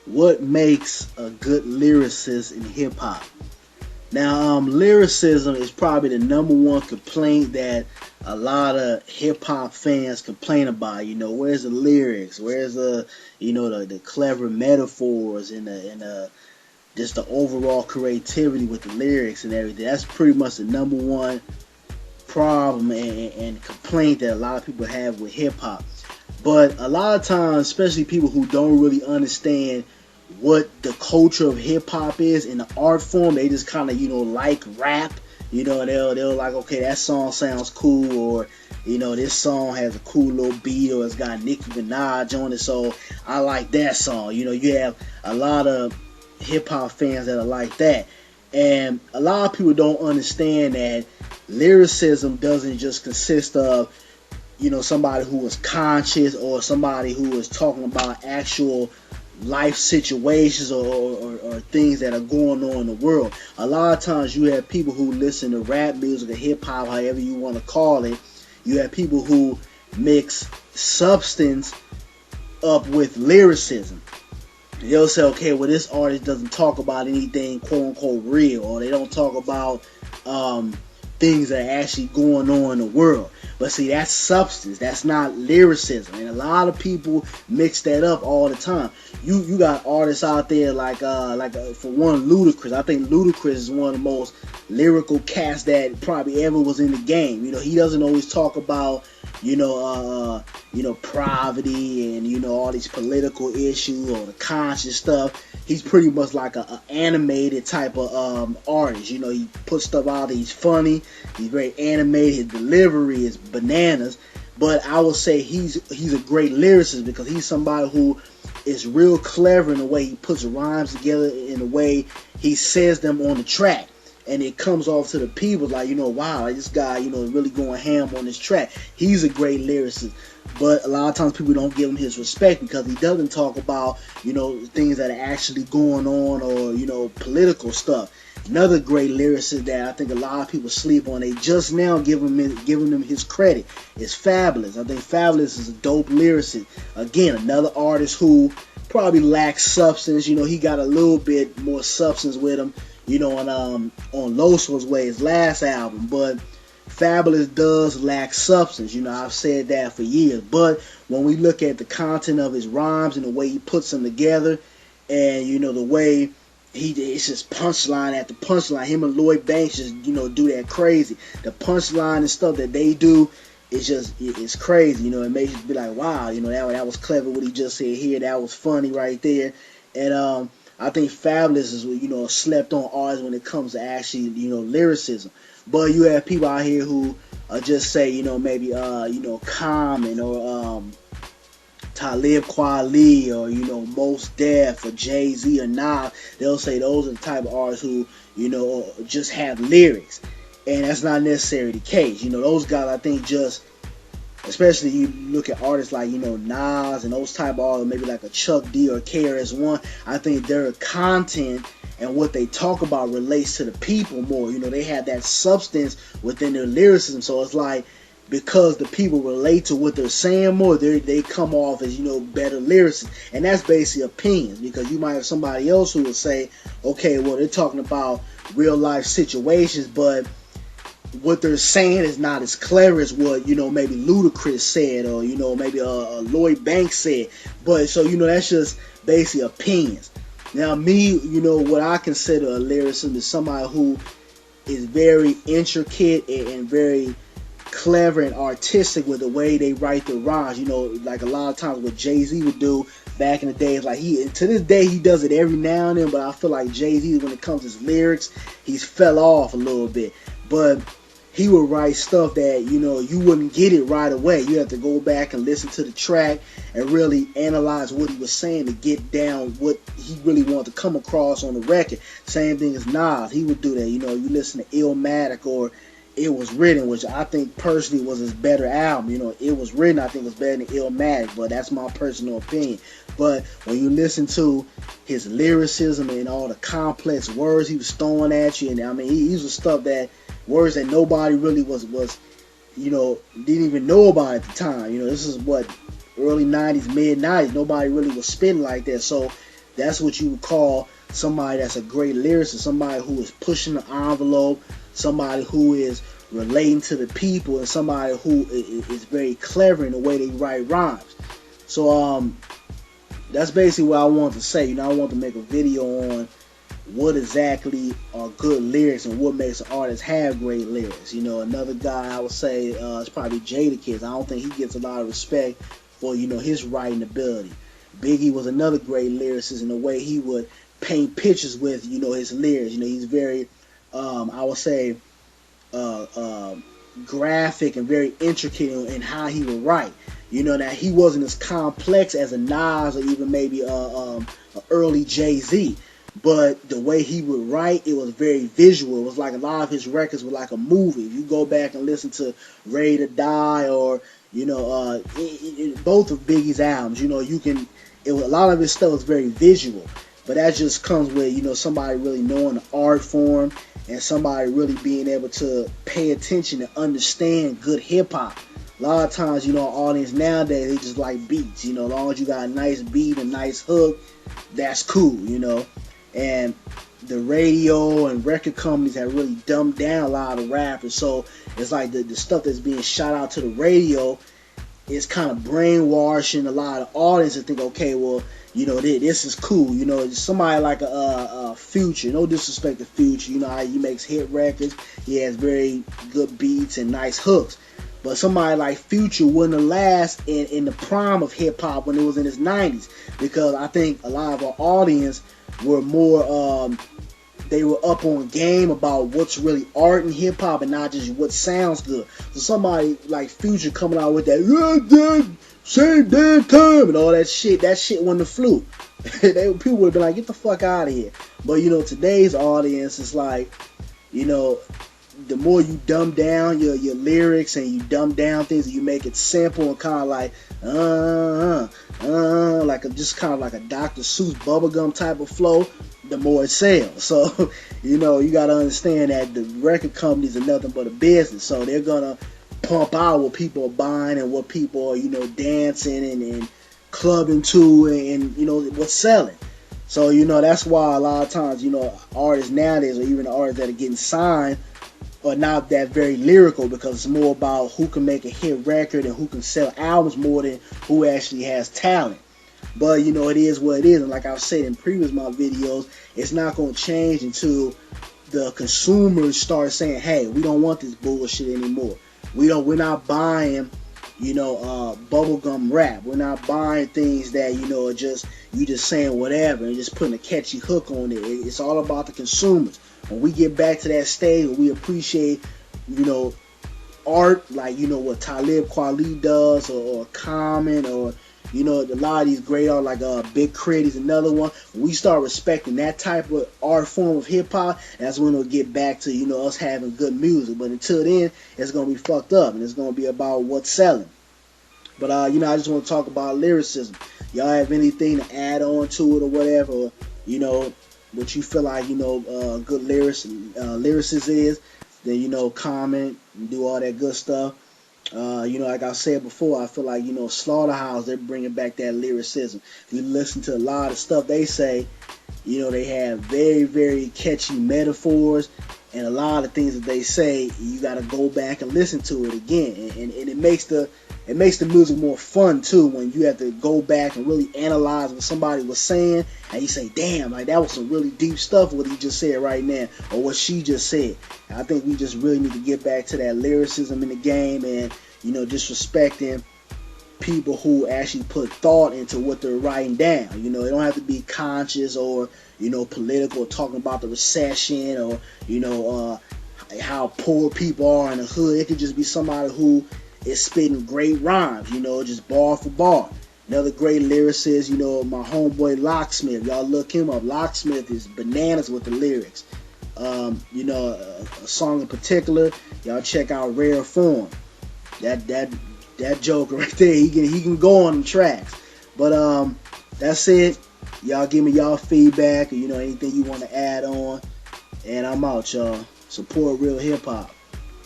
what makes a good lyricist in hip hop? Now, lyricism is probably the number one complaint that a lot of hip hop fans complain about. Where's the lyrics? Where's the clever metaphors and just the overall creativity with the lyrics and everything? That's pretty much the number one problem and complaint that a lot of people have with hip hop. But a lot of times, especially people who don't really understand what the culture of hip hop is in the art form, they just kind of like rap. They'll like, okay, that song sounds cool, or this song has a cool little beat, or it's got Nicki Minaj on it, so I like that song. You have a lot of hip hop fans that are like that, and a lot of people don't understand that lyricism doesn't just consist of somebody who is conscious, or somebody who is talking about actual life situations, or things that are going on in the world. A lot of times you have people who listen to rap music or hip hop, however you want to call it. You have people who mix substance up with lyricism. They'll say, okay, well, this artist doesn't talk about anything quote unquote real, or they don't talk about things that are actually going on in the world. But see, that's substance. That's not lyricism, and a lot of people mix that up all the time. You got artists out there like for one, Ludacris. I think Ludacris is one of the most lyrical cats that probably ever was in the game. He doesn't always talk about poverty and all these political issues or the conscious stuff. He's pretty much like a animated type of artist. He puts stuff out. He's funny. He's very animated. His delivery is bananas. But I would say he's a great lyricist because he's somebody who is real clever in the way he puts rhymes together, in the way he says them on the track. And it comes off to the people like, wow, this guy, really going ham on this track. He's a great lyricist. But a lot of times people don't give him his respect because he doesn't talk about, things that are actually going on, or, political stuff. Another great lyricist that I think a lot of people sleep on, they just now giving him his credit, is Fabulous. I think Fabulous is a dope lyricist. Again, another artist who probably lacks substance. He got a little bit more substance with him, on Loso's Way, his last album. But Fabulous does lack substance. I've said that for years. But when we look at the content of his rhymes and the way he puts them together, and the way it's just punchline after punchline. Him and Lloyd Banks just do that crazy. The punchline and stuff that they do is just it's crazy. It makes you be like, wow, that was clever what he just said here. That was funny right there. And I think Fabulous is a slept on artist when it comes to actually lyricism. But you have people out here who just say maybe Common, or Talib Kweli, or Mos Def, or Jay-Z, or Nas. They'll say those are the type of artists who just have lyrics, and that's not necessarily the case. Those guys, I think, just, especially you look at artists like Nas and those type of artists, maybe like a Chuck D or KRS-One. I think their content and what they talk about relates to the people more. They have that substance within their lyricism, so it's like, because the people relate to what they're saying more, they come off as better lyricists. And that's basically opinions, because you might have somebody else who will say, okay, well, they're talking about real life situations, but what they're saying is not as clever as what maybe Ludacris said, or maybe Lloyd Banks said. But so that's just basically opinions. Now me, what I consider a lyricist is somebody who is very intricate and very clever and artistic with the way they write their rhymes. Like a lot of times what Jay-Z would do back in the days, like to this day he does it every now and then, but I feel like Jay-Z, when it comes to his lyrics, he's fell off a little bit. But he would write stuff that you wouldn't get it right away. You have to go back and listen to the track and really analyze what he was saying to get down what he really wanted to come across on the record. Same thing as Nas, he would do that. You listen to Illmatic or It Was Written, which I think personally was his better album. It Was Written, I think, was better than Illmatic, but that's my personal opinion. But when you listen to his lyricism and all the complex words he was throwing at you, and I mean, these were stuff that, words that nobody really was didn't even know about at the time. This is what, early 90s, mid 90s, nobody really was spitting like that. So That's what you would call somebody that's a great lyricist, somebody who is pushing the envelope, somebody who is relating to the people, and somebody who is very clever in the way they write rhymes. So that's basically what I wanted to say. I want to make a video on what exactly are good lyrics and what makes an artist have great lyrics. Another guy I would say is probably Jadakiss. I don't think he gets a lot of respect for his writing ability. Biggie was another great lyricist in the way he would paint pictures with his lyrics. He's very I would say graphic and very intricate in how he would write. That he wasn't as complex as a Nas or even maybe a early Jay-Z. But the way he would write, it was very visual. It was like a lot of his records were like a movie. If you go back and listen to Ready to Die or both of Biggie's albums, a lot of his stuff was very visual. But that just comes with somebody really knowing the art form and somebody really being able to pay attention and understand good hip hop. A lot of times, our audience nowadays, they just like beats. As long as you got a nice beat, a nice hook, that's cool. And the radio and record companies have really dumbed down a lot of rappers. So it's like the stuff that's being shot out to the radio is kind of brainwashing a lot of audience and think, okay, well, this is cool. Somebody like a Future. No disrespect to Future. How he makes hit records. He has very good beats and nice hooks. But somebody like Future wouldn't have lasted in the prime of hip hop when it was in its 90s, because I think a lot of our audience were more they were up on game about what's really art in hip hop and not just what sounds good. So somebody like Future coming out with that same damn time and all that shit wasn't the fluke. People would have been like, get the fuck out of here. But today's audience is like, the more you dumb down your lyrics and you dumb down things and you make it simple and kind of like just kind of like a Dr. Seuss bubblegum type of flow, the more it sells. So you got to understand that the record companies are nothing but a business, so they're gonna pump out what people are buying and what people are dancing and clubbing to and what's selling. So that's why a lot of times artists nowadays, or even the artists that are getting signed, are not that very lyrical, because it's more about who can make a hit record and who can sell albums more than who actually has talent. But it is what it is, and like I've said in previous my videos, it's not going to change until the consumers start saying, hey, we don't want this bullshit anymore. We're not buying bubblegum rap. We're not buying things that are just you just saying whatever and just putting a catchy hook on it. It's all about the consumers. When we get back to that stage where we appreciate art, like what Talib Kweli does, or Common, or a lot of these great art like Big Crit is another one. When we start respecting that type of art form of hip hop, that's when it'll get back to us having good music. But until then, it's gonna be fucked up, and it's gonna be about what's selling. But I just want to talk about lyricism. Y'all have anything to add on to it or whatever? Or, what you feel like good lyricist is, then comment and do all that good stuff. Like I said before, I feel like Slaughterhouse, they're bringing back that lyricism. If you listen to a lot of stuff they say, they have very, very catchy metaphors, and a lot of things that they say, you got to go back and listen to it again, and it makes the music more fun too, when you have to go back and really analyze what somebody was saying, and you say, damn, like that was some really deep stuff what he just said right now, or what she just said. I think we just really need to get back to that lyricism in the game, and just respecting people who actually put thought into what they're writing down. It don't have to be conscious or political, talking about the recession or how poor people are in the hood. It could just be somebody who is spitting great rhymes, just bar for bar. Another great lyricist, my homeboy Locksmith. Y'all look him up. Locksmith is bananas with the lyrics. A song in particular, y'all check out Rare Form. That joker right there, he can go on them tracks. But that's it. Y'all give me y'all feedback or anything you want to add on. And I'm out, y'all. Support real hip hop.